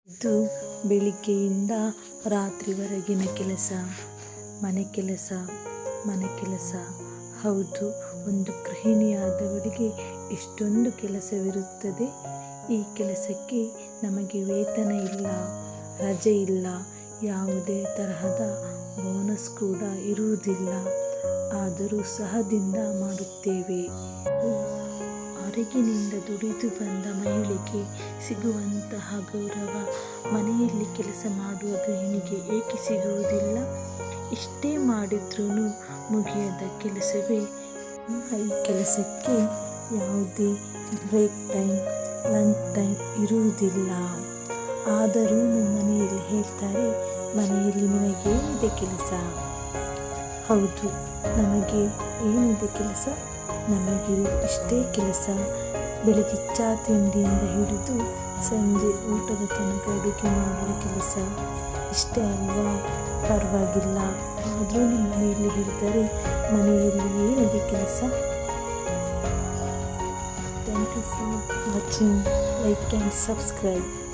ಇದು ಬೆಳಿಗ್ಗೆಯಿಂದ ರಾತ್ರಿವರೆಗಿನ ಕೆಲಸ, ಮನೆ ಕೆಲಸ. ಹೌದು, ಒಂದು ಗೃಹಿಣಿಯಾದವಳಿಗೆ ಇಷ್ಟೊಂದು ಕೆಲಸವಿರುತ್ತದೆ. ಈ ಕೆಲಸಕ್ಕೆ ನಮಗೆ ವೇತನ ಇಲ್ಲ, ರಜೆ ಇಲ್ಲ, ಯಾವುದೇ ತರಹದ ಬೋನಸ್ ಕೂಡ ಇರುವುದಿಲ್ಲ. ಆದರೂ ಸಹದಿಂದ ಮಾಡುತ್ತೇವೆ. ಹೊರಗಿನಿಂದ ದುಡಿದು ಬಂದ ಮಹಿಳೆಗೆ ಸಿಗುವಂತಹ ಗೌರವ ಮನೆಯಲ್ಲಿ ಕೆಲಸ ಮಾಡುವ ಗೃಹಿಣಿಗೆ ಏಕೆ ಸಿಗುವುದಿಲ್ಲ? ಇಷ್ಟೇ ಮಾಡಿದ್ರೂ ಮುಗಿಯದ ಕೆಲಸವೇ. ಈ ಕೆಲಸಕ್ಕೆ ಯಾವುದೇ ಬ್ರೇಕ್ ಟೈಮ್, ಲಂಚ್ ಟೈಮ್ ಇರುವುದಿಲ್ಲ. ಆದರೂ ಮನೆಯಲ್ಲಿ ಹೇಳ್ತಾರೆ, ಮನೆಯಲ್ಲಿ ನಿನಗೇನಿದೆ ಕೆಲಸ? ಹೌದು, ನಮಗೆ ಏನಿದೆ ಕೆಲಸ? ನಮಗಿರು ಇಷ್ಟೇ ಕೆಲಸ. ಬೆಳಗ್ಗೆ ಚಹಾ ತಿಂಡಿಯಿಂದ ಹಿಡಿದು ಸಂಜೆ ಊಟದ ತನಕ ಅಡುಗೆ ಮಾಡುವ ಕೆಲಸ. ಇಷ್ಟೇ ಅಲ್ವಾ? ಪರವಾಗಿಲ್ಲ. ಆದರೂ ಮನೆಯಲ್ಲಿ ಹೇಳ್ತಾರೆ, ಮನೆಯಲ್ಲಿ ಏನಿದೆ ಕೆಲಸ? Thank you for watching. Like and subscribe.